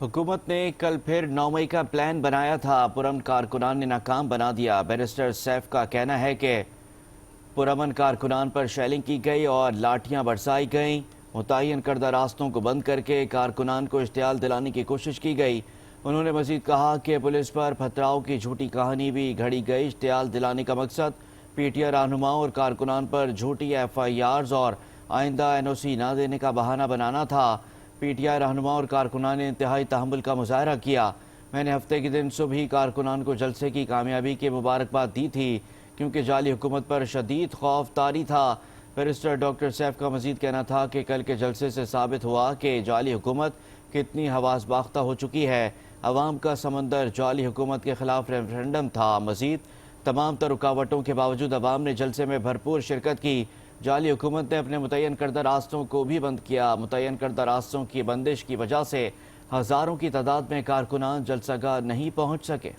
हुकूमत ने कल फिर 9 मई का प्लान बनाया था, पुरअमन कारकुनान ने नाकाम बना दिया। बैरिस्टर सैफ का कहना है कि पुरअमन कारकुनान पर शेलिंग की गई और लाठियां बरसाई गईं। मुतय्यन करदा रास्तों को बंद करके कारकुनान को इश्तियाल दिलाने की कोशिश की गई। उन्होंने मजीद कहा कि पुलिस पर पथराव की झूठी कहानी भी घड़ी गई। इश्तियाल दिलाने का मकसद पीटीआई रहनुमाओं और कारकुनान पर झूठी FIRs और आइंदा NOC न देने का बहाना बनाना था। पीटीआई रहनुमा और कारकुनान ने इंतहाई तहम्मुल का मुजाहरा किया। मैंने हफ्ते के दिन सुबह ही कारकुनान को जलसे की कामयाबी की मुबारकबाद दी थी, क्योंकि जाली हुकूमत पर शदीद खौफ तारी था। बैरिस्टर डॉक्टर सैफ का मजीद कहना था कि कल के जलसे से साबित हुआ कि जाली हुकूमत कितनी हवास बाख्ता हो चुकी है। अवाम का समंदर जाली हुकूमत के खिलाफ रेफरेंडम था। मजीद तमाम तर रुकावटों के बावजूद अवाम ने जलसे में भरपूर शिरकत की। जाली हुकूमत ने अपने मुतय्यन करदा रास्तों को भी बंद किया। मुतय्यन करदा रास्तों की बंदिश की वजह से हज़ारों की तादाद में कारकुनान जलसागाह नहीं पहुँच सके।